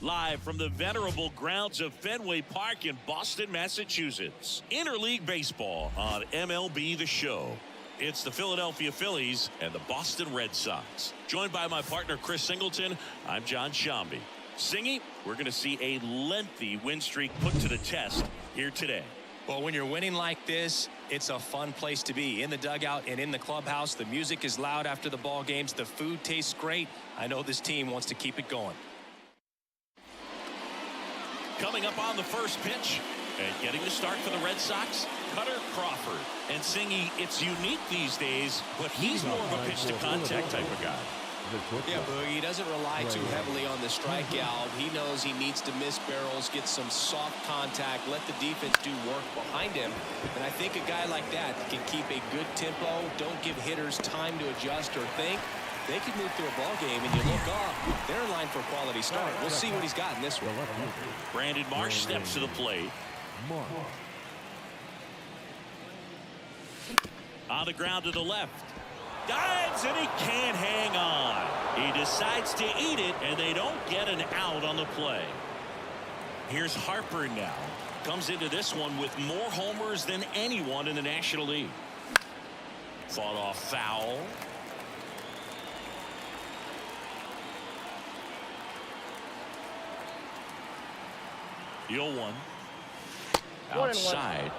live from the venerable grounds of Fenway Park in Boston, Massachusetts. Interleague baseball on MLB The Show. It's the Philadelphia Phillies and the Boston Red Sox. Joined by my partner, Chris Singleton, I'm John Shambi. Singy, we're going to see a lengthy win streak put to the test here today. Well, when you're winning like this, it's a fun place to be. In the dugout and in the clubhouse, the music is loud after the ball games. The food tastes great. I know this team wants to keep it going. Coming up on the first pitch and getting the start for the Red Sox, Cutter Crawford. And Singy, it's unique these days, but he's more of a pitch-to-contact type of guy. Yeah, Boogie, he doesn't rely too heavily on the strikeout. He knows he needs to miss barrels, get some soft contact, let the defense do work behind him. And I think a guy like that can keep a good tempo, don't give hitters time to adjust or think. They could move through a ball game, and you look up, they're in line for a quality start. We'll see what he's got in this one. Brandon Marsh steps to the plate. On the ground to the left. Dives, and he can't hang on. He decides to eat it, and they don't get an out on the play. Here's Harper now. Comes into this one with more homers than anyone in the National League. Fought off foul. The 0-1. Outside.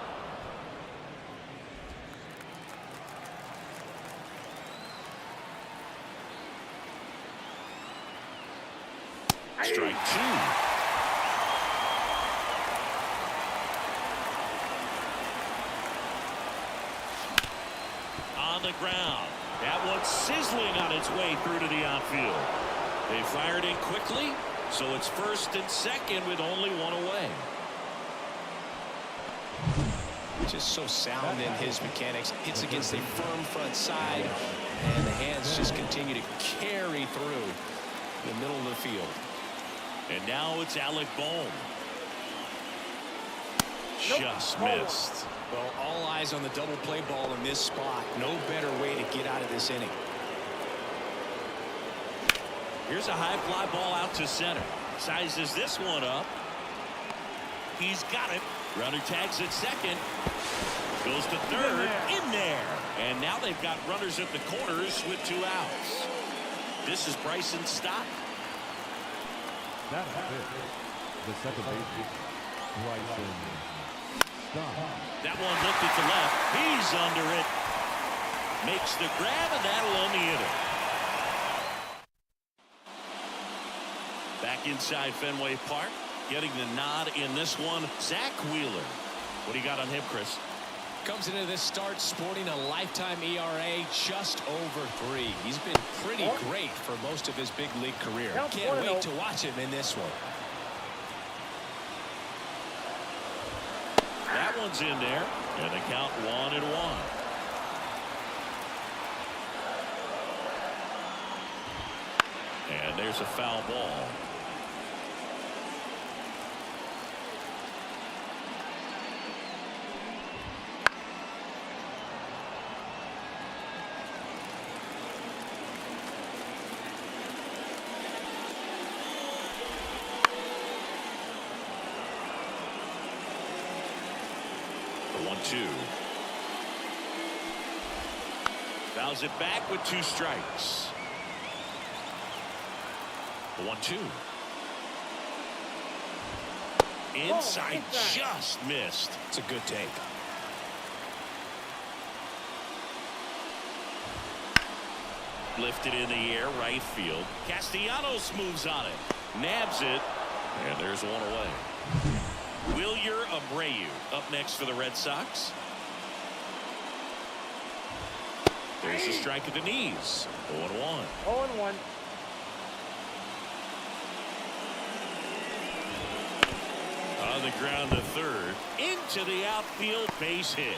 Strike two. On the ground. That one's sizzling on its way through to the outfield. They fired in quickly, so it's first and second with only one away. Just so sound in his mechanics. Hits against a firm front side, and the hands just continue to carry through the middle of the field. And now it's Alec Bohm. Just missed. Well, all eyes on the double play ball in this spot. No better way to get out of this inning. Here's a high fly ball out to center. Sizes this one up. He's got it. Runner tags at second. Goes to third. In there. And now they've got runners at the corners with 2 outs. This is Bryson Stott. That's it. The second baseman, Bryson Stott. That one looked at the left. He's under it. Makes the grab, and that'll only hit it. Back inside Fenway Park. Getting the nod in this one, Zach Wheeler. What do you got on him, Chris? Comes into this start sporting a lifetime ERA just over 3. He's been pretty great for most of his big league career. Can't wait to watch him in this one. That one's in there, and the count 1-1. And there's a foul ball. The 1-2. Fouls it back with 2 strikes. The 1-2. Inside, just missed. It's a good take. Lifted in the air, right field. Castellanos moves on it. Nabs it. And there's one away. Wilyer Abreu up next for the Red Sox. There's a strike at the knees. 0-1. 0-1. On the ground to third. Into the outfield, base hit.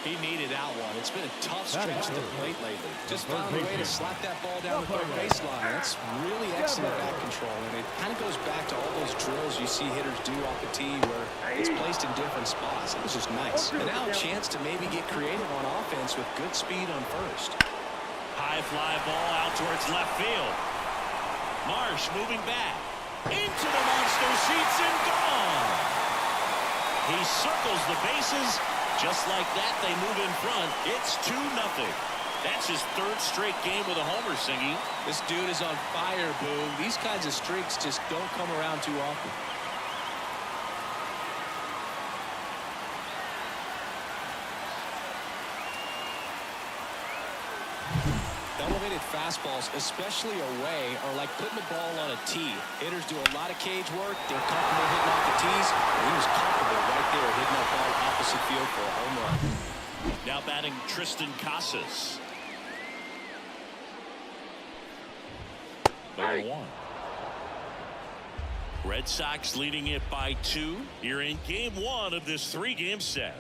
He needed that one. It's been a tough stretch to the plate lately. Just found a way to slap that ball down the third baseline. That's really excellent back control, and it kind of goes back to all those drills you see hitters do off the tee where it's placed in different spots. It was just nice. And now a chance to maybe get creative on offense with good speed on first. High fly ball out towards left field. Marsh moving back. Into the monster seats and gone. He circles the bases. Just like that, they move in front. It's 2-0. That's his third straight game with a homer, Singy. This dude is on fire, Boo. These kinds of streaks just don't come around too often. Elevated fastballs, especially away, are like putting the ball on a tee. Hitters do a lot of cage work. They're comfortable hitting off the tees. He was comfortable right there hitting that ball opposite field for a home run. Now batting Tristan Casas. 0-1. Red Sox leading it by 2 here in game 1 of this 3-game set.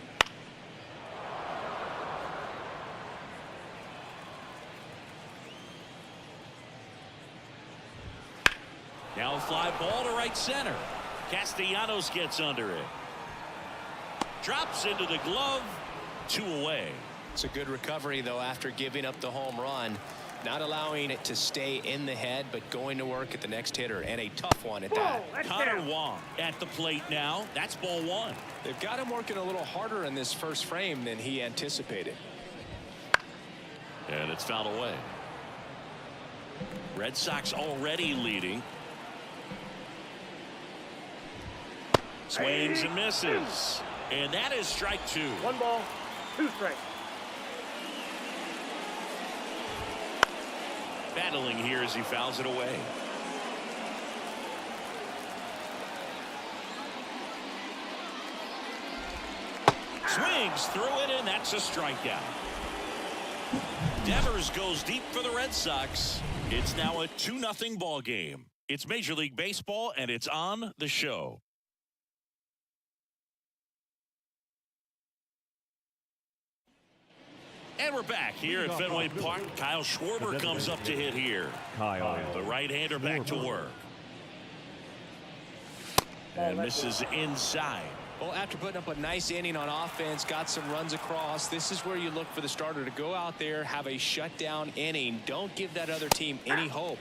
Now a fly ball to right center. Castellanos gets under it. Drops into the glove. 2 away. It's a good recovery, though, after giving up the home run. Not allowing it to stay in the head, but going to work at the next hitter, and a tough one at that. Connor Wong at the plate now. That's ball 1. They've got him working a little harder in this first frame than he anticipated. And it's fouled away. Red Sox already leading. Swings and misses. And that is strike 2. 1 ball, 2 strikes. Battling here as he fouls it away. Swings through it, and that's a strikeout. Devers goes deep for the Red Sox. It's now a 2-0 ball game. It's Major League Baseball, and it's on the show. And we're back here at Fenway Park. Kyle Schwarber comes up to hit here. The right-hander back to work. And misses inside. Well, after putting up a nice inning on offense, got some runs across, this is where you look for the starter to go out there, have a shutdown inning. Don't give that other team any hope.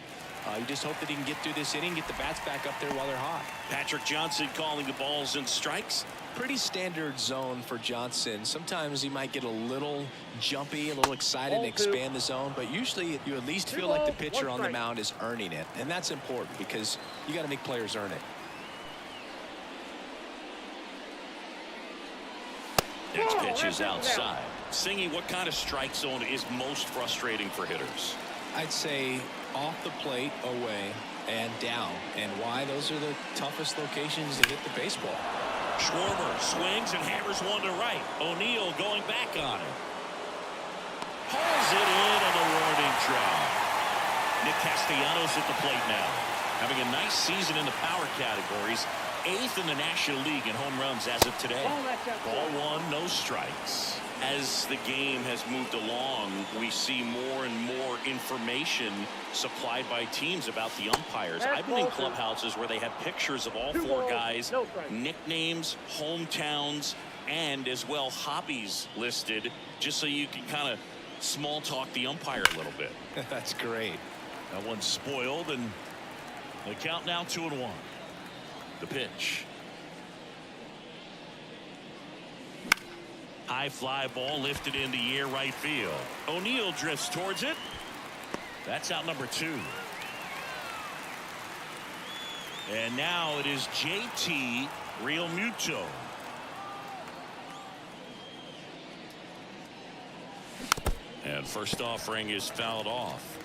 You just hope that he can get through this inning, get the bats back up there while they're hot. Patrick Johnson calling the balls and strikes. Pretty standard zone for Johnson. Sometimes he might get a little jumpy, a little excited and expand the zone, but usually you at least feel like the pitcher on the mound is earning it, and that's important because you got to make players earn it. Next pitch is outside. Singy, what kind of strike zone is most frustrating for hitters? I'd say off the plate, away, and down. And why? Those are the toughest locations to hit the baseball. Schwarber swings and hammers one to right. O'Neill going back on it. Pulls it in on the warning track. Nick Castellanos at the plate now. Having a nice season in the power categories. 8th in the National League in home runs as of today. Ball 1, no strikes. As the game has moved along, we see more and more information supplied by teams about the umpires. I've been in clubhouses where they have pictures of all 4 guys, nicknames, hometowns, and as well hobbies listed, just so you can kind of small talk the umpire a little bit. That's great. That one's spoiled, and the count now 2-1. The pitch. High fly ball lifted in the air right field. O'Neill drifts towards it. That's out number 2. And now it is JT Realmuto. And first offering is fouled off.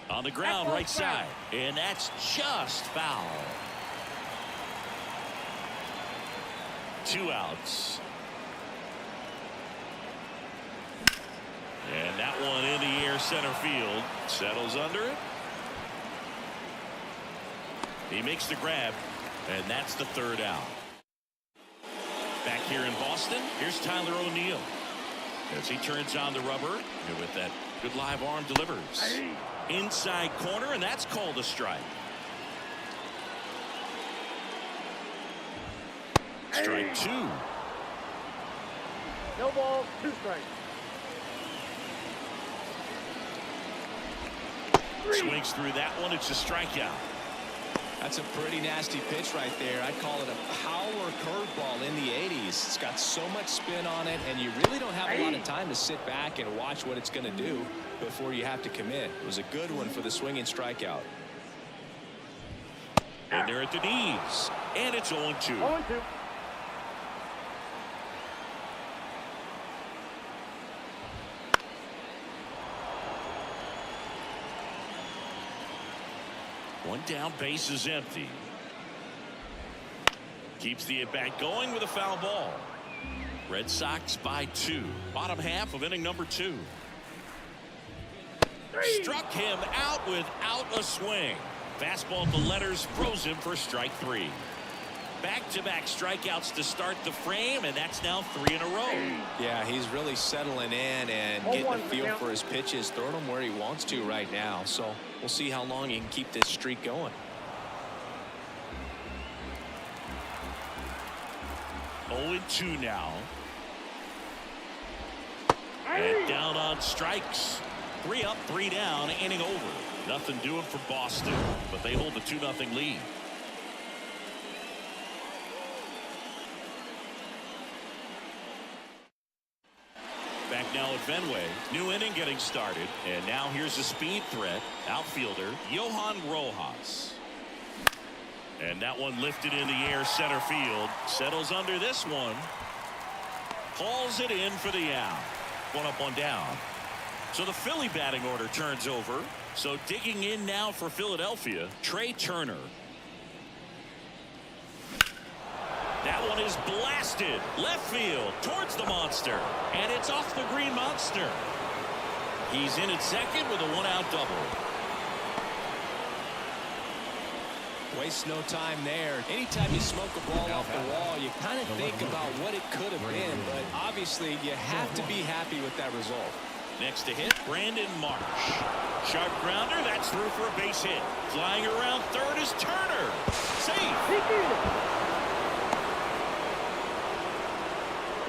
On the ground, right side. And that's just foul. 2 outs. And that one in the air center field. Settles under it. He makes the grab. And that's the 3rd out. Back here in Boston, here's Tyler O'Neill. As he turns on the rubber. And with that good live arm delivers. Inside corner, and that's called a strike. Strike two. No ball, 2 strikes. Swings through that one. It's a strikeout. That's a pretty nasty pitch right there. I'd call it a power curveball in the 80s. It's got so much spin on it, and you really don't have a lot of time to sit back and watch what it's going to do before you have to commit. It was a good one for the swinging strikeout. And they're at the knees. And it's 0-2. 0-2. One down, base is empty. Keeps the at-bat going with a foul ball. Red Sox by 2. Bottom half of inning number 2. Struck him out without a swing. Fastball at the letters froze him for strike 3. Back-to-back strikeouts to start the frame, and that's now 3 in a row. Yeah, he's really settling in and getting a feel for his pitches, throwing them where he wants to right now. So we'll see how long he can keep this streak going. 0-2 now. And down on strikes. 3 up, 3 down, inning over. Nothing doing for Boston, but they hold a 2-0 lead. Back now at Fenway. New inning getting started. And now here's a speed threat. Outfielder Johan Rojas. And that one lifted in the air center field. Settles under this one. Hauls it in for the out. 1 up, 1 down. So the Philly batting order turns over. So digging in now for Philadelphia, Trea Turner. That one is blasted left field towards the monster, and it's off the green monster. He's in at second with a 1-out double. Waste no time there. Anytime you smoke a ball off the wall, you kind of think about what it could have been, but obviously you have to be happy with that result. Next to hit, Brandon Marsh. Sharp grounder, that's through for a base hit. Flying around third is Turner. Safe.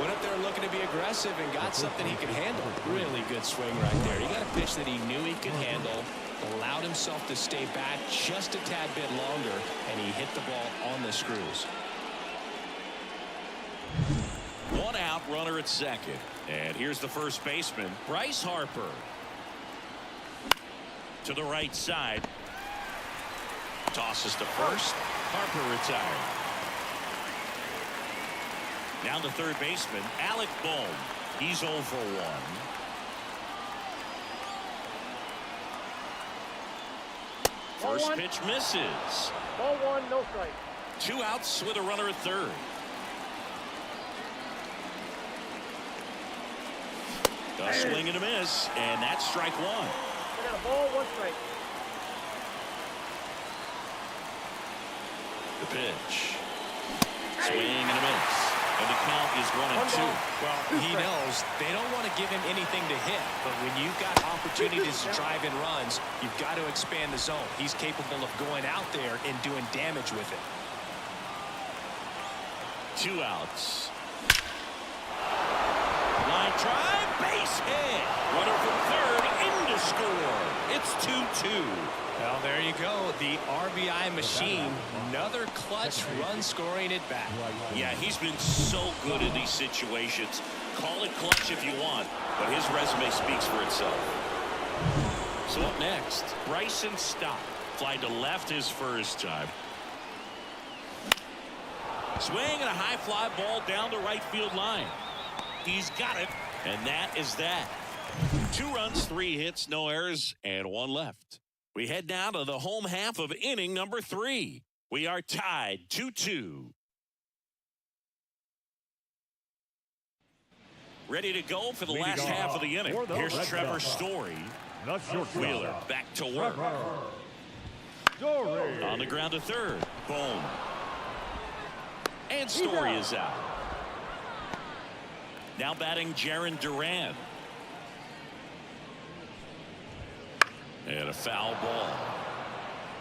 Went up there looking to be aggressive and got something he could handle. Really good swing right there. He got a pitch that he knew he could handle, allowed himself to stay back just a tad bit longer, and he hit the ball on the screws. 1 out, runner at second. And here's the first baseman, Bryce Harper. To the right side. Tosses to first. Harper retired. Now the third baseman, Alec Bohm. He's 0 for 1. First pitch misses. Ball 1, no strike. 2 outs with a runner at third. A swing and a miss, and that's strike 1. I got a ball, 1 strike. The pitch. Swing and a miss. And the count is 1-2. Well, he knows they don't want to give him anything to hit, but when you've got opportunities to drive in runs, you've got to expand the zone. He's capable of going out there and doing damage with it. 2 outs. Line drive, base hit. Runner from third in to score. It's 2-2. Well, there you go. The RBI machine. Another clutch run scoring at bat. Yeah, he's been so good in these situations. Call it clutch if you want, but his resume speaks for itself. So up next, Bryson Stott. Fly to left his first time. Swing and a high fly ball down the right field line. He's got it, and that is that. 2 runs, 3 hits, no errors, and 1 left. We head now to the home half of inning number 3. We are tied 2-2. Ready to go for the last half of the inning. Here's Trevor Story. Wheeler back to work. On the ground to third. Boom. And Story is out. Now batting Jarren Duran. And a foul ball.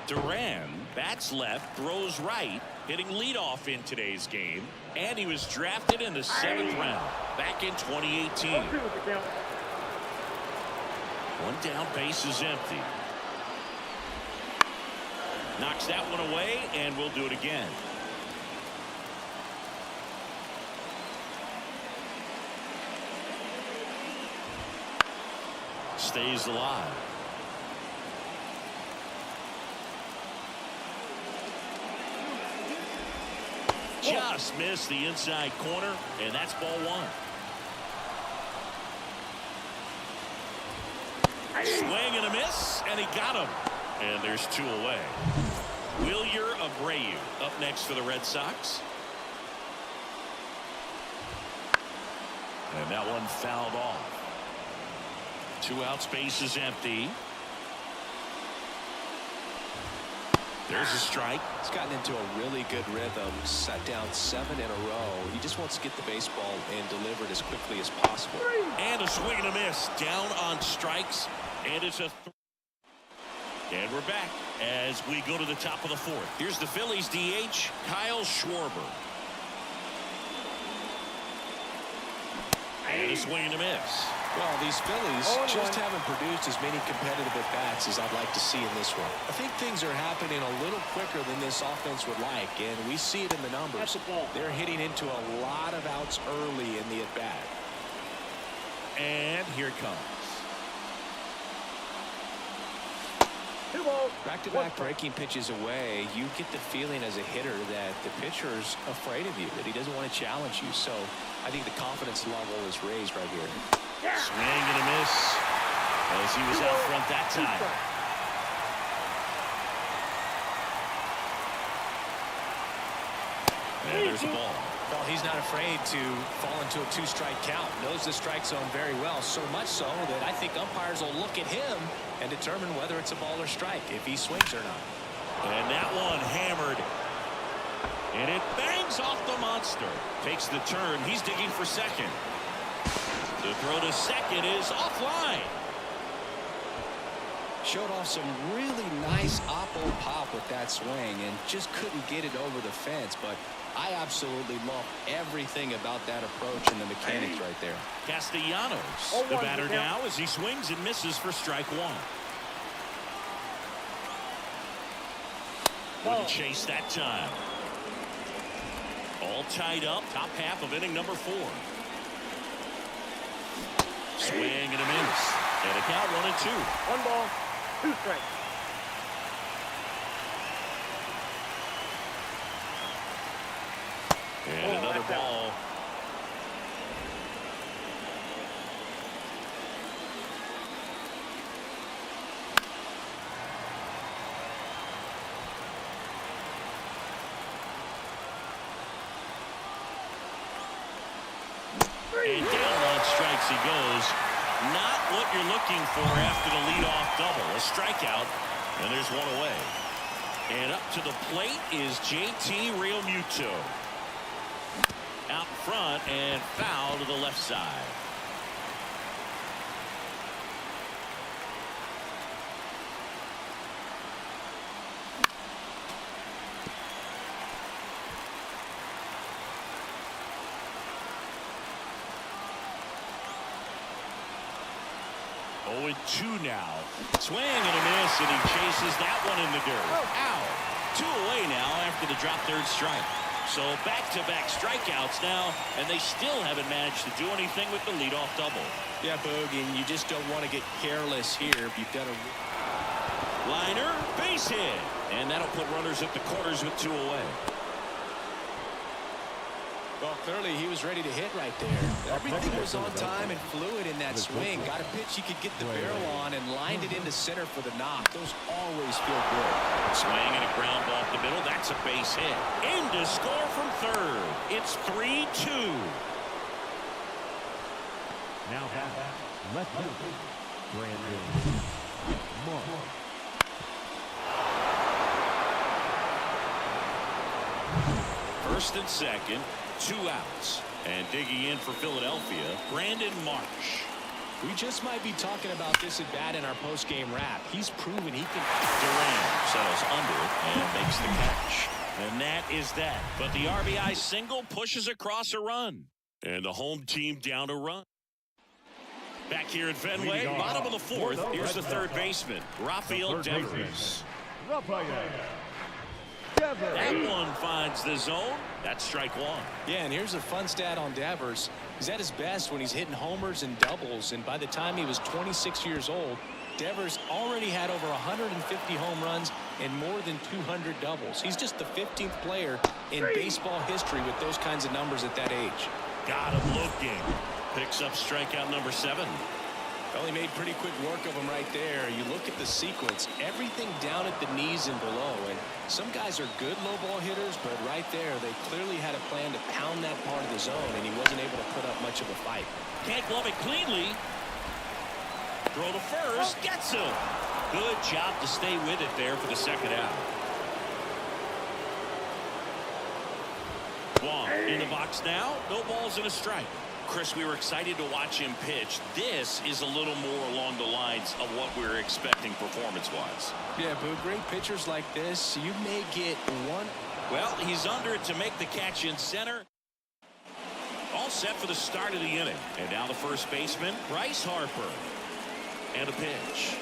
Duran bats left, throws right, hitting leadoff in today's game, and he was drafted in the 7th round back in 2018. One down, base is empty. Knocks that one away, and we'll do it again. Stays alive. Just missed the inside corner, and that's ball 1. Swing and a miss, and he got him. And there's 2 away. Wilyer Abreu up next for the Red Sox. And that one fouled off. 2 outs, base is empty. There's a strike. He's gotten into a really good rhythm. Sat down 7 in a row. He just wants to get the baseball and deliver it as quickly as possible. And a swing and a miss. Down on strikes. And it's a and we're back as we go to the top of the 4th. Here's the Phillies DH, Kyle Schwarber. And a swing and a miss. Well, these Phillies just haven't produced as many competitive at-bats as I'd like to see in this one. I think things are happening a little quicker than this offense would like, and we see it in the numbers. They're hitting into a lot of outs early in the at-bat. And here it comes. Back-to-back breaking pitches away, you get the feeling as a hitter that the pitcher's afraid of you, that he doesn't want to challenge you. So I think the confidence level is raised right here. Swing and a miss as he was out front that time. And there's a ball. Well, he's not afraid to fall into a 2-strike count. Knows the strike zone very well, so much so that I think umpires will look at him and determine whether it's a ball or strike, if he swings or not. And that one hammered. And it bangs off the monster. Takes the turn. He's digging for second. The throw to second is offline. Showed off some really nice oppo pop with that swing and just couldn't get it over the fence. But I absolutely love everything about that approach and the mechanics right there. Castellanos, the batter now as he swings and misses for strike 1. Wouldn't chase that time. All tied up, top half of inning number 4. Swing and a miss. And a count 1-2. 1 ball, 2 strikes. And another ball. And down on strikes he goes. Not what you're looking for after the leadoff double. A strikeout, and there's 1 away. And up to the plate is JT Realmuto. Out front and foul to the left side. Oh, 2 now. Swing and a miss, and he chases that one in the dirt. Ow. 2 away now after the drop third strike. So back-to-back strikeouts now, and they still haven't managed to do anything with the leadoff double. Yeah, Bogey, you just don't want to get careless here. You've got a liner, base hit, and that'll put runners at the corners with 2 away. Well, clearly he was ready to hit right there. Everything was on time and fluid in that swing. Got a pitch he could get the barrel on and lined it into center for the knock. Those always feel good. Swing and a ground ball up the middle. That's a base hit. In to score from third. It's 3-2. Now left field, Brandon Marsh. First and second, 2 outs. And digging in for Philadelphia, Brandon Marsh. We just might be talking about this at bat in our post-game wrap. He's proven he can. Durant settles under it and makes the catch. And that is that. But the RBI single pushes across a run. And the home team down a run. Back here at Fenway, bottom of the fourth. Here's the third baseman, Rafael Devers. That one finds the zone. That's strike one. Yeah, and here's a fun stat on Devers. He's at his best when he's hitting homers and doubles, and by the time he was 26 years old, Devers already had over 150 home runs and more than 200 doubles. He's just the 15th player in baseball history with those kinds of numbers at that age. Got him looking. Picks up strikeout number 7. Well, he made pretty quick work of him right there. You look at the sequence, everything down at the knees and below. And some guys are good low ball hitters, but right there, they clearly had a plan to pound that part of the zone, and he wasn't able to put up much of a fight. Can't glove it cleanly. Throw to first. Gets him. Good job to stay with it there for the second out. Wong in the box now. No balls and a strike. Chris, we were excited to watch him pitch. This is a little more along the lines of what we were expecting performance-wise. Yeah, but great pitchers like this, you may get one. Well, he's under it to make the catch in center. All set for the start of the inning. And now the first baseman, Bryce Harper. And a pitch.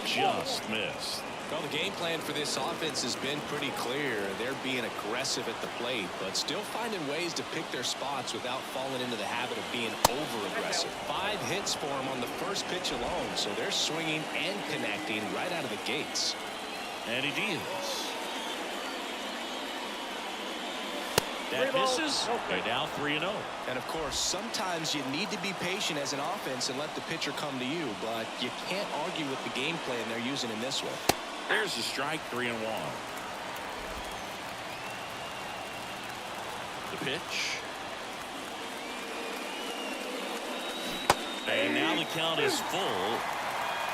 Just missed. Well, the game plan for this offense has been pretty clear. They're being aggressive at the plate, but still finding ways to pick their spots without falling into the habit of being over-aggressive. 5 hits for them on the first pitch alone, so they're swinging and connecting right out of the gates. And he deals. That misses. And now 3-0. And of course, sometimes you need to be patient as an offense and let the pitcher come to you, but you can't argue with the game plan they're using in this one. There's the strike, 3-1. The pitch. And now the count is full.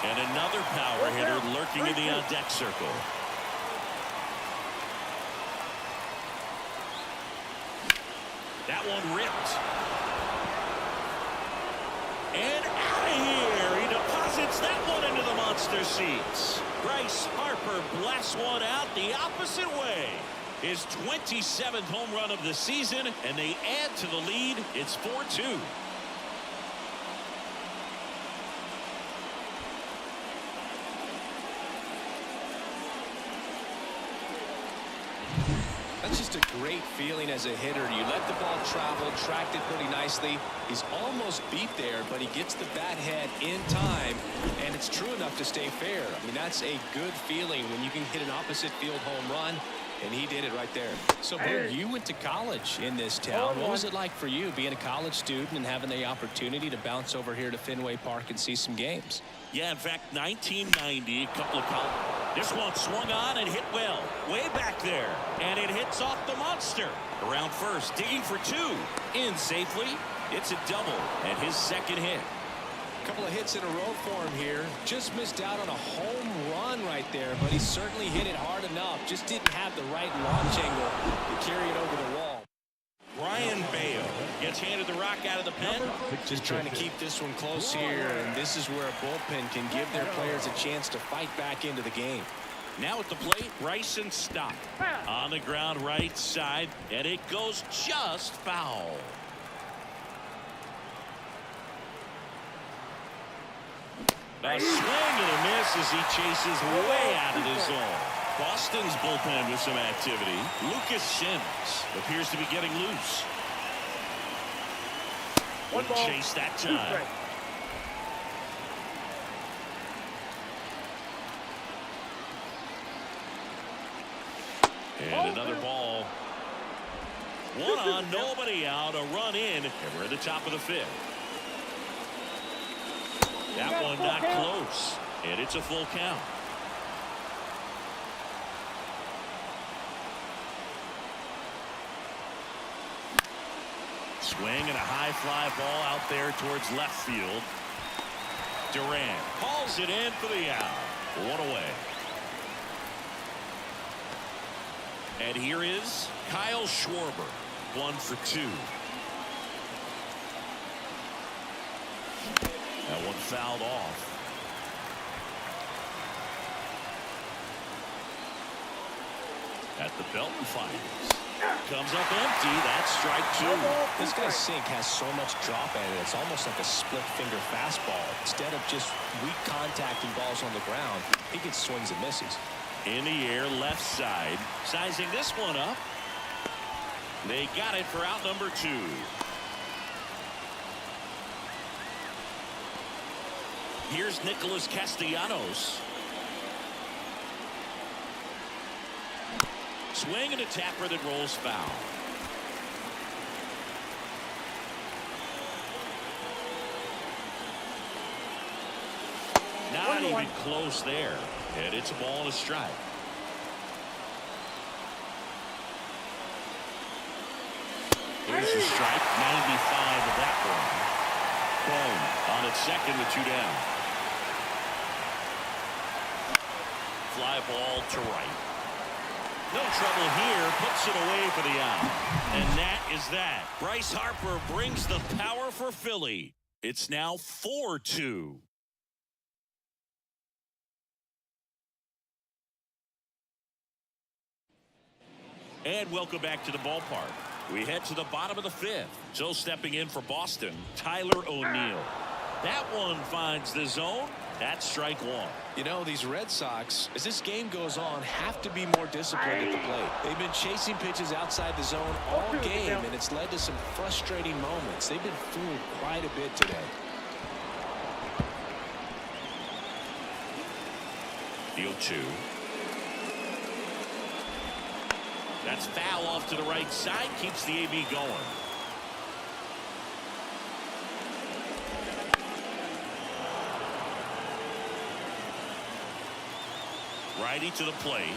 And another power hitter lurking in the on-deck circle. That one ripped. And out of here. He deposits that one into the monster seats. Bryce Harper blasts one out the opposite way. His 27th home run of the season, and they add to the lead. It's 4-2. That's just a great feeling as a hitter. You let the ball travel, tracked it pretty nicely. He's almost beat there, but he gets the bat head in time, and it's true enough to stay fair. I mean, that's a good feeling when you can hit an opposite field home run, and he did it right there. So, Boog, you went to college in this town. What was it like for you being a college student and having the opportunity to bounce over here to Fenway Park and see some games? Yeah, in fact, 1990, a couple of college. This one swung on and hit well. Way back there. And it hits off the monster. Around first, digging for 2. In safely. It's a double. And his second hit. A couple of hits in a row for him here. Just missed out on a home run right there, but he certainly hit it hard enough. Just didn't have the right launch angle to carry it over the wall. Brian Bayo gets handed the rock out of the pen. Just trying to keep this one close here, and this is where a bullpen can give their players a chance to fight back into the game. Now at the plate, Bryson Stott. On the ground right side, and it goes just foul. A swing and a miss as he chases way out of the zone. Boston's bullpen with some activity. Lucas Sims appears to be getting loose. Wouldn't chase that time. And another ball. 1 on, nobody out, a run in, and we're at the top of the 5th. That one not close, and it's a full count. Swing and a high fly ball out there towards left field. Durant calls it in for the out. 1 away. And here is Kyle Schwarber, 1 for 2. fouled off. At the belt and fires. Comes up empty. That's strike two. This guy's sink has so much drop in it. It's almost like a split finger fastball. Instead of just weak contact and balls on the ground, he gets swings and misses. In the air, left side. Sizing this one up. They got it for out number two. Here's Nicholas Castellanos. Swing and a tapper that rolls foul. Not even close there. And it's a ball and a strike. Here's the strike. 95 of that one. Bohm on its second with two down. Fly ball to right. No trouble here. Puts it away for the out. And that is that. Bryce Harper brings the power for Philly. It's now 4-2. And welcome back to the ballpark. We head to the bottom of the fifth. So stepping in for Boston, Tyler O'Neill. That one finds the zone. That's strike one. You know, these Red Sox, as this game goes on, have to be more disciplined at the plate. They've been chasing pitches outside the zone all game, and it's led to some frustrating moments. They've been fooled quite a bit today. The 0-2. That's foul off to the right side. Keeps the AB going. Righty to the plate.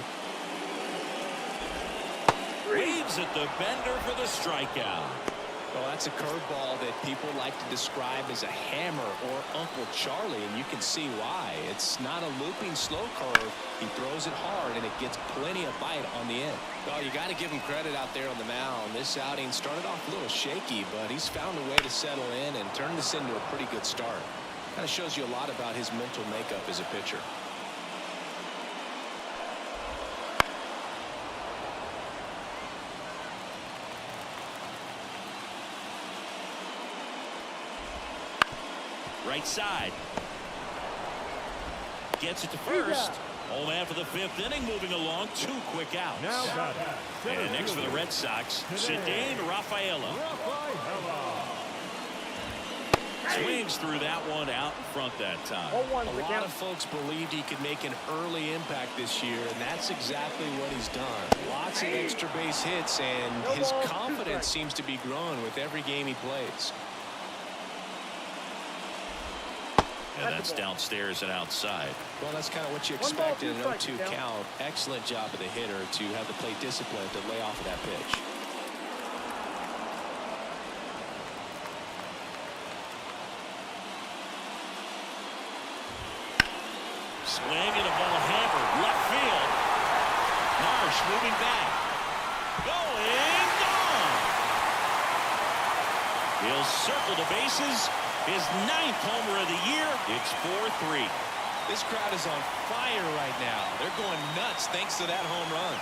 Waves at the bender for the strikeout. Well, that's a curveball that people like to describe as a hammer or Uncle Charlie, and you can see why. It's not a looping slow curve. He throws it hard, and it gets plenty of bite on the end. Well, you got to give him credit out there on the mound. This outing started off a little shaky, but he's found a way to settle in and turn this into a pretty good start. Kind of shows you a lot about his mental makeup as a pitcher. Right side. Gets it to first. Home after the fifth inning, moving along. 2 quick outs. Now got and next for the Red Sox, Ceddanne Rafaela. Swings through that one out in front that time. A lot of folks believed he could make an early impact this year, and that's exactly what he's done. Lots of extra base hits, and his confidence seems to be growing with every game he plays. And that's downstairs and outside. Well, that's kind of what you expect in an 0-2 count. Excellent job of the hitter to have the plate discipline to lay off of that pitch. Swing and a ball hammered. Left field. Marsh moving back. Going. Gone. He'll circle the bases. His 9th homer of the year. It's 4-3. This crowd is on fire right now. They're going nuts thanks to that home run.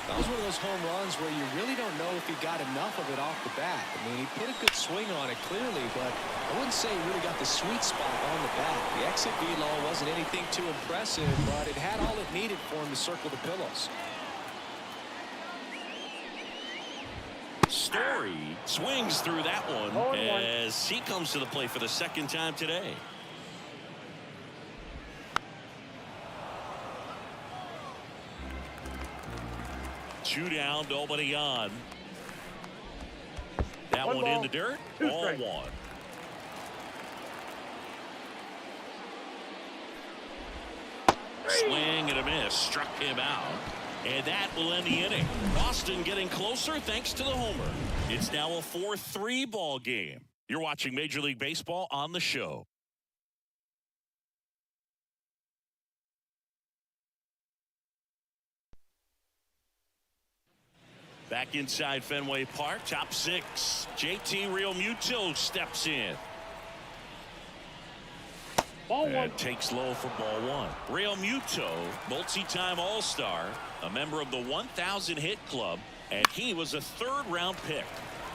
That was one of those home runs where you really don't know if he got enough of it off the bat. I mean, he put a good swing on it clearly, but I wouldn't say he really got the sweet spot on the bat. The exit velo wasn't anything too impressive, but it had all it needed for him to circle the pillows. Story swings through that one as he comes to the plate for the 2nd time today. Two down, nobody on. That one in the dirt. Ball 1. Swing and a miss. Struck him out. And that will end the inning. Boston getting closer thanks to the homer. It's now a 4-3 ball game. You're watching Major League Baseball on the show. Back inside Fenway Park, top 6. JT Realmuto steps in. Ball 1. And takes low for ball 1. Realmuto, multi-time All-Star, a member of the 1,000 hit club, and he was a 3rd-round pick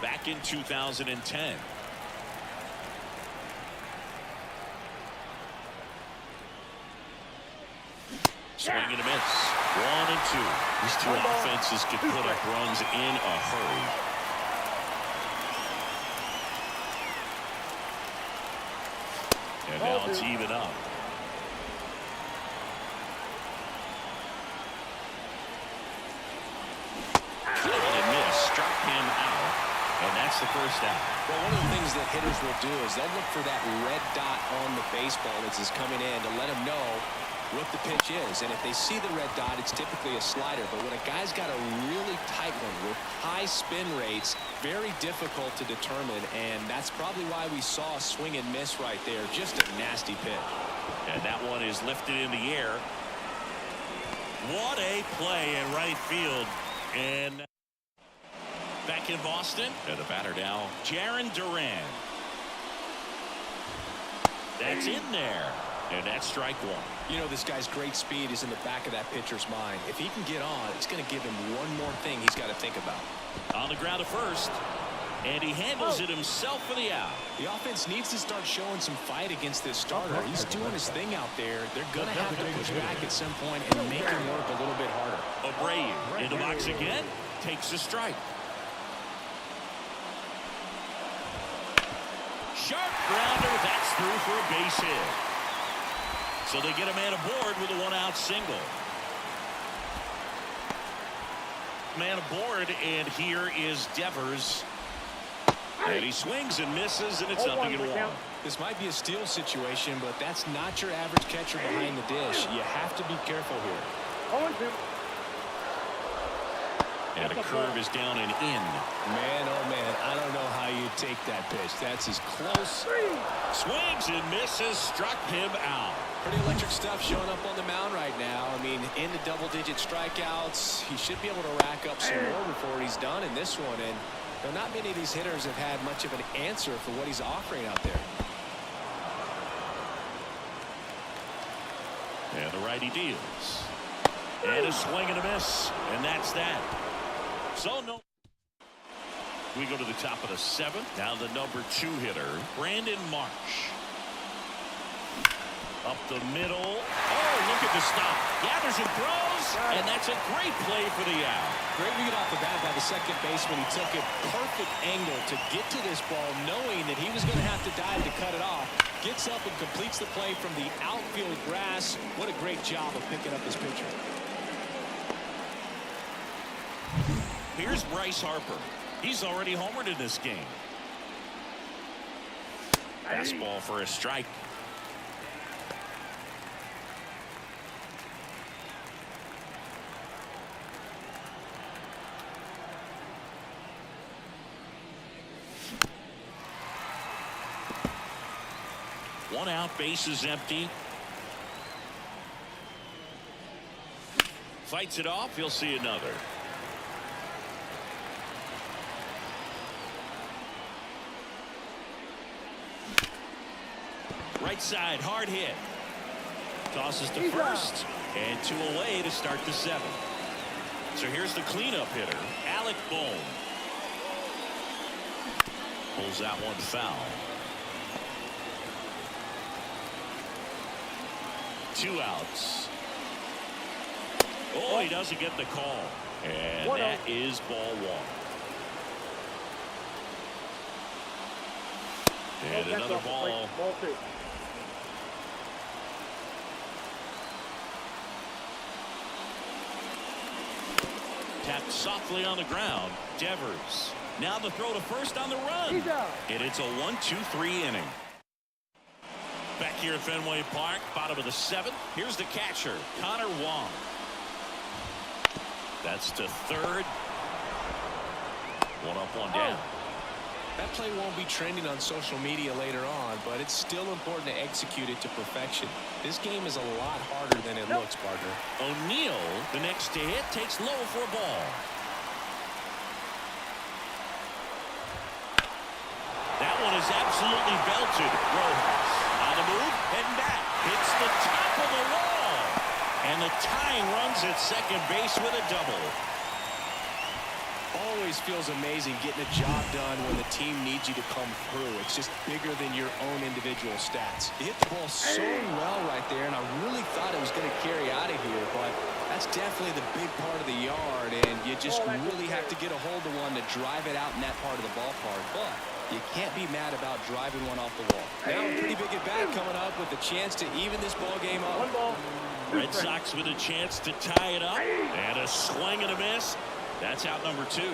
back in 2010. Swing and a miss. 1 and 2. These two offenses could put up runs in a hurry. And now it's even up. Swing and miss. Struck him out. And that's the first out. Well, one of the things that hitters will do is they'll look for that red dot on the baseball as it's coming in to let them know what the pitch is. And if they see the red dot, it's typically a slider. But when a guy's got a really tight one with high spin rates, very difficult to determine. And that's probably why we saw a swing and miss right there. Just a nasty pitch. And that one is lifted in the air. What a play in right field. And back in Boston, and the batter now, Jarren Duran. That's in there. And that's strike 1. You know, this guy's great speed is in the back of that pitcher's mind. If he can get on, it's going to give him one more thing he's got to think about. On the ground to first. And he handles it himself for the out. The offense needs to start showing some fight against this starter. He's doing his thing out there. They're going to have to push back at some point and make him work a little bit harder. Abreu in the box again. Takes a strike. Sharp grounder. That's through for a base hit. So they get a man aboard with a 1-out single. Man aboard, and here is Devers. And he swings and misses, and it's nothing in 1. This might be a steal situation, but that's not your average catcher behind the dish. You have to be careful here. And a curve is down and in. Man, oh man, I don't know how you take that pitch. That's as close. Swings and misses, struck him out. Pretty electric stuff showing up on the mound right now. I mean, into double-digit strikeouts. He should be able to rack up some more before he's done in this one. And not many of these hitters have had much of an answer for what he's offering out there. And the righty deals. And a swing and a miss. And that's that. So no. We go to the top of the 7th. Now the number 2 hitter, Brandon Marsh. Up the middle. Oh, look at the stop. Gathers and throws. And that's a great play for the out. Great read off the bat by the second baseman. He took a perfect angle to get to this ball, knowing that he was going to have to dive to cut it off. Gets up and completes the play from the outfield grass. What a great job of picking up this pitcher. Here's Bryce Harper. He's already homered in this game. Fastball for a strike. One out, base is empty. Fights it off, he'll see another. Right side, hard hit. Tosses to first. And 2 away to start the 7th. So here's the cleanup hitter, Alec Bohm. Pulls that one foul. 2 outs. Oh, he doesn't get the call. And that is ball 1. And another ball. Ball 2. Tapped softly on the ground. Devers. Now the throw to first on the run. And it's a 1-2-3 inning. Back here at Fenway Park, bottom of the 7th. Here's the catcher, Connor Wong. That's to third. 1 up, 1 down. That play won't be trending on social media later on, but it's still important to execute it to perfection. This game is a lot harder than it looks, partner. O'Neill, the next to hit, takes low for a ball. That one is absolutely belted. Rojas on the move, heading back. Hits the top of the wall. And the tying runs at second base with a double. Always feels amazing getting a job done when the team needs you to come through. It's just bigger than your own individual stats. He hit the ball so well right there, and I really thought it was going to carry out of here, but that's definitely the big part of the yard, and you just really have to get a hold of one to drive it out in that part of the ballpark. But you can't be mad about driving one off the wall. Now a pretty big at bat coming up with a chance to even this ball game up. One ball. Red Sox with a chance to tie it up, and a swing and a miss. That's out number 2.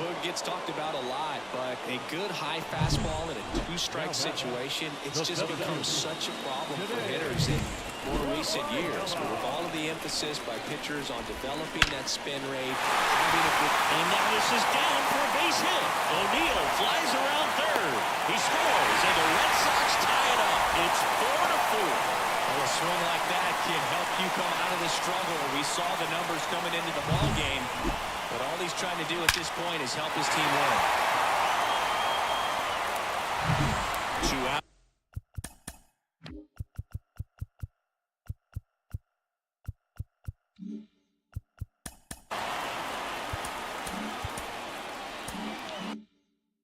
Boog gets talked about a lot, but a good high fastball in a 2-strike situation, it's just become such a problem for hitters in more recent years. But with all of the emphasis by pitchers on developing that spin rate, having a good... And now this is down for a base hit. O'Neill flies around third. He scores, and the Red Sox tie it up. It's 4-4. Well, a swing like that can help you come out of the struggle. We saw the numbers coming into the ball game, but all he's trying to do at this point is help his team win. 2 out.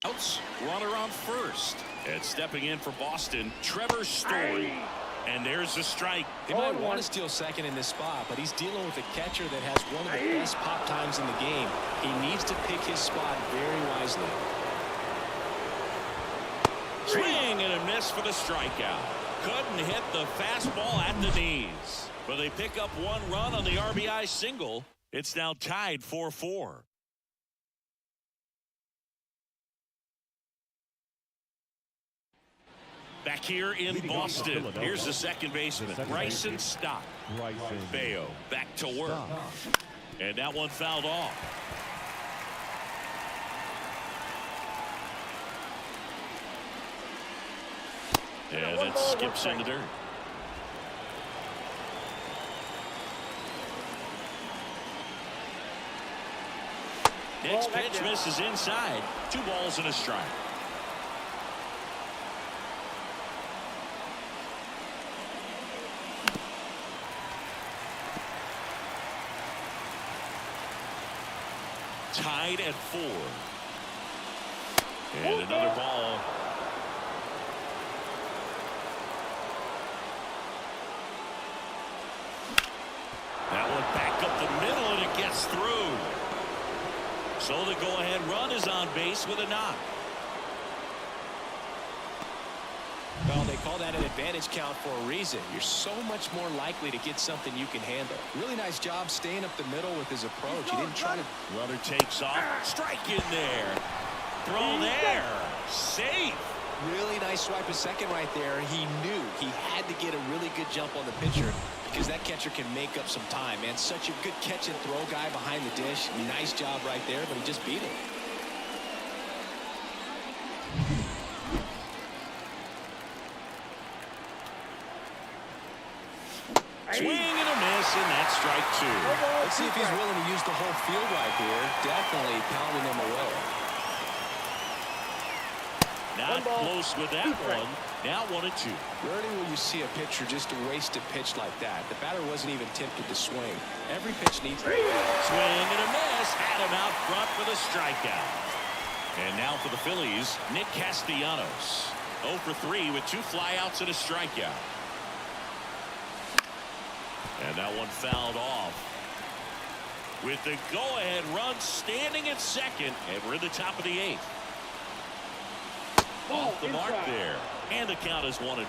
Outs, runner on first. And stepping in for Boston, Trevor Story. And there's the strike. He might want to steal second in this spot, but he's dealing with a catcher that has one of the best pop times in the game. He needs to pick his spot very wisely. Swing and a miss for the strikeout. Couldn't hit the fastball at the knees. But they pick up 1 run on the RBI single. It's now tied 4-4. Back here in Boston, here's the second baseman, Bryson Stott. Bayo back to work. And that one fouled off. And it skips in the dirt. Next pitch misses inside. 2 balls and a strike. Tied at 4. And another ball. That one back up the middle, and it gets through. So the go-ahead run is on base with a knock. Well, they call that an advantage count for a reason. You're so much more likely to get something you can handle. Really nice job staying up the middle with his approach. He didn't try to... Runner takes off. Strike in there. Throw there. Safe. Really nice swipe of second right there. He knew he had to get a really good jump on the pitcher because that catcher can make up some time, man. Such a good catch and throw guy behind the dish. Nice job right there, but he just beat it. Swing and a miss, and that's strike 2. Let's see if he's willing to use the whole field right here. Definitely pounding him away. Not close with that one. Now 1-2. Rarely will you see a pitcher just waste a pitch like that. The batter wasn't even tempted to swing. Every pitch needs to... Swing and a miss. Had him out front for the strikeout. And now for the Phillies, Nick Castellanos. 0 for 3 with 2 flyouts and a strikeout. And that one fouled off. With the go-ahead run standing at second, and we're in the top of the 8th. Off the mark there, and the count is 1-1.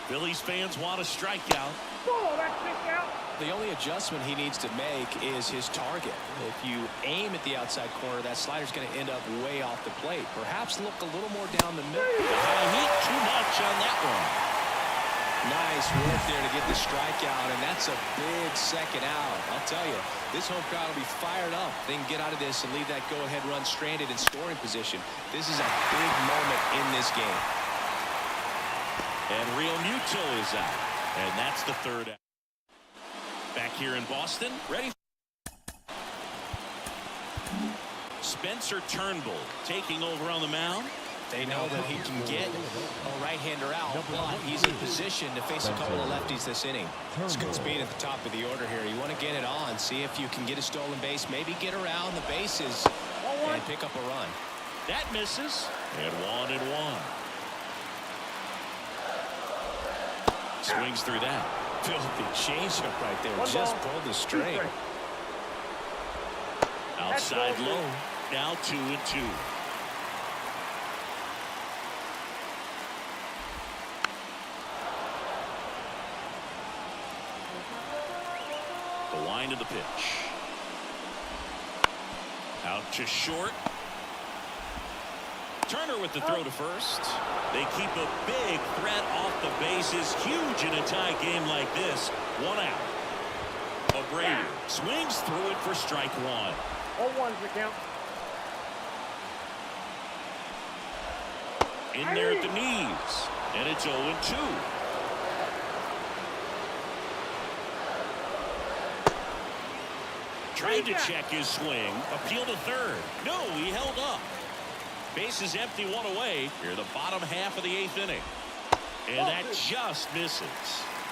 Phillies fans want a strikeout. The only adjustment he needs to make is his target. If you aim at the outside corner, that slider's going to end up way off the plate. Perhaps look a little more down the middle. High heat, too much on that one. Nice work there to get the strikeout, and that's a big second out. I'll tell you, this home crowd will be fired up. They can get out of this and leave that go-ahead run stranded in scoring position. This is a big moment in this game. And Real Muto is out, and that's the third out. Back here in Boston, ready. Spencer Turnbull taking over on the mound. They know that he can get a right-hander out, but he's in position to face a couple of lefties this inning. It's good speed at the top of the order here. You want to get it on, see if you can get a stolen base, maybe get around the bases and pick up a run. That misses, and 1-1. Swings through that. Filthy changeup right there. Just pulled the string. Outside low. Now 2-2. The wind of the pitch. Out to short. Turner with the throw to first. They keep a big threat off the bases. Huge in a tie game like this. 1 out. Abreu swings through it for strike 1. 0-1's the count. In there at the knees. And it's 0-2. Tried to check his swing. Appeal to third. No, he held up. Base is empty, 1 away. Here the bottom half of the 8th inning. And that just misses.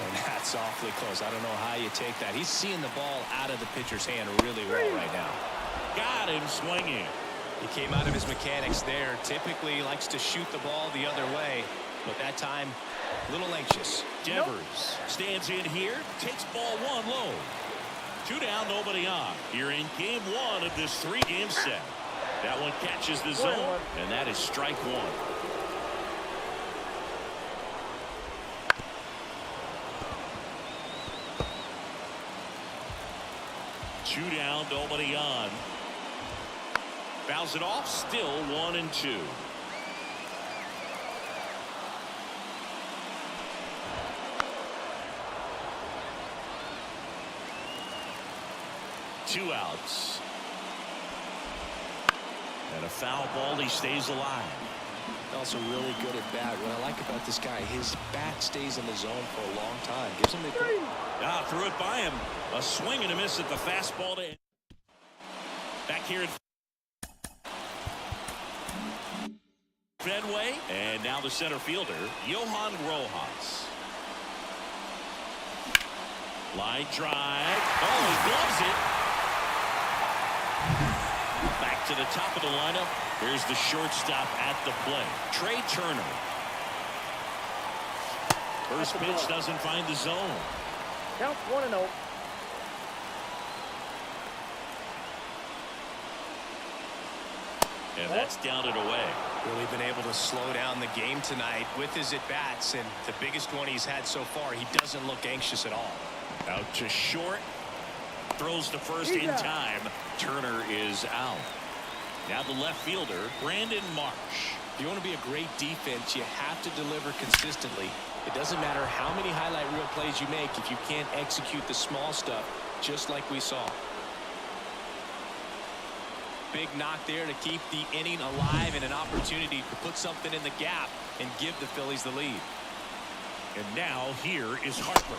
And that's awfully close. I don't know how you take that. He's seeing the ball out of the pitcher's hand really well right now. Got him swinging. He came out of his mechanics there. Typically likes to shoot the ball the other way, but that time a little anxious. Devers stands in here, takes ball 1 low. 2 down, nobody on. Here in game 1 of this 3-game set. That one catches the zone, and that is strike 1. Two down, nobody on. Fouls it off, still 1-2. Two outs. And a foul ball, he stays alive. Also really good at bat. What I like about this guy, his bat stays in the zone for a long time. Gives him the threw it by him. A swing and a miss at the fastball to end. Back here at Fenway, and now the center fielder, Johan Rojas. Line drive. Oh, he gloves it. Back to the top of the lineup. Here's the shortstop at the plate, Trea Turner. First pitch doesn't find the zone. Count 1-0. And that's down and away. Really been able to slow down the game tonight with his at-bats, and the biggest one he's had so far. He doesn't look anxious at all. Out to short. Throws to first in time. Turner is out. Now the left fielder, Brandon Marsh. If you want to be a great defense, you have to deliver consistently. It doesn't matter how many highlight reel plays you make if you can't execute the small stuff, just like we saw. Big knock there to keep the inning alive and an opportunity to put something in the gap and give the Phillies the lead. And now here is Harper.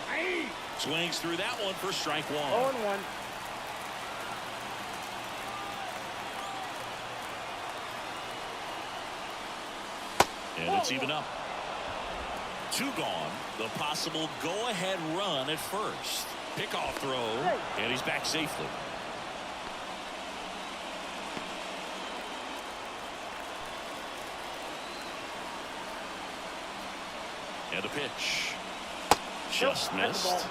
Swings through that one for strike 1. 0-1. And it's even up. 2 gone. The possible go-ahead run at first. Pickoff throw, and he's back safely. And the pitch. Just missed.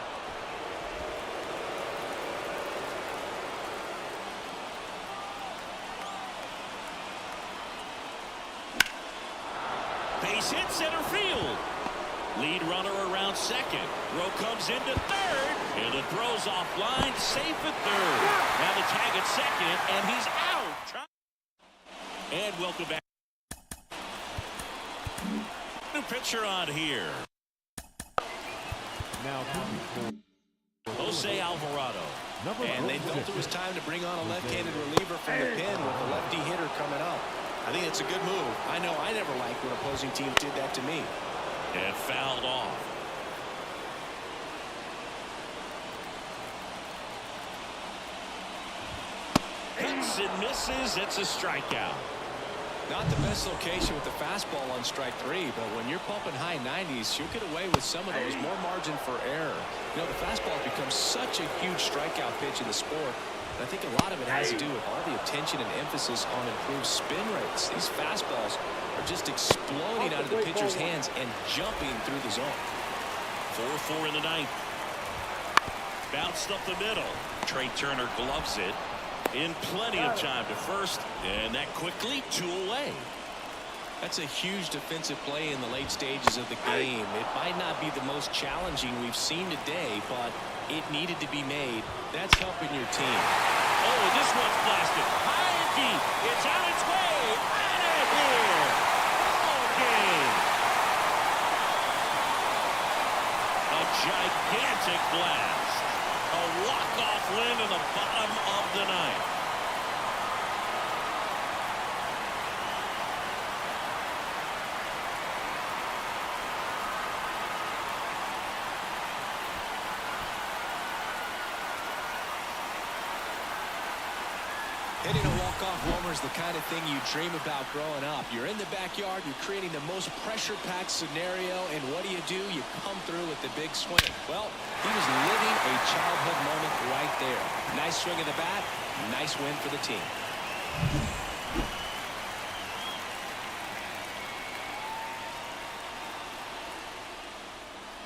Base hit center field. Lead runner around second. Throw comes into third. And it throws offline. Safe at third. Now the tag at second. And he's out. And welcome back. New pitcher on here. Now, Jose Alvarado. And they felt it was time to bring on a left-handed reliever from the pen with a lefty hitter coming up. I think it's a good move. I know I never liked when opposing teams did that to me. And fouled off. Hits and misses. It's a strikeout. Not the best location with the fastball on strike 3, but when you're pumping high 90s, you'll get away with some of those. More margin for error. You know, the fastball has become such a huge strikeout pitch in the sport. And I think a lot of it has to do with all the attention and emphasis on improved spin rates. These fastballs are just exploding out of the pitcher's hands and jumping through the zone. 4-4 in the ninth. Bounced up the middle. Trea Turner gloves it. In plenty of time to first, and that quickly 2 away. That's a huge defensive play in the late stages of the game. It might not be the most challenging we've seen today, but it needed to be made. That's helping your team. Oh, this one's blasted high and deep. It's on its way out of here. Ball game. A gigantic blast. A walk-off win in the bottom of the ninth. Hitting a walk-off homer is the kind of thing you dream about growing up. You're in the backyard, you're creating the most pressure-packed scenario, and what do? You come through with the big swing. Well, he was living a childhood moment right there. Nice swing of the bat, nice win for the team.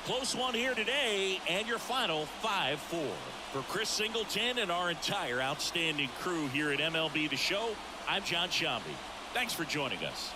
Close one here today, and your final 5-4. For Chris Singleton and our entire outstanding crew here at MLB The Show, I'm John Shambi. Thanks for joining us.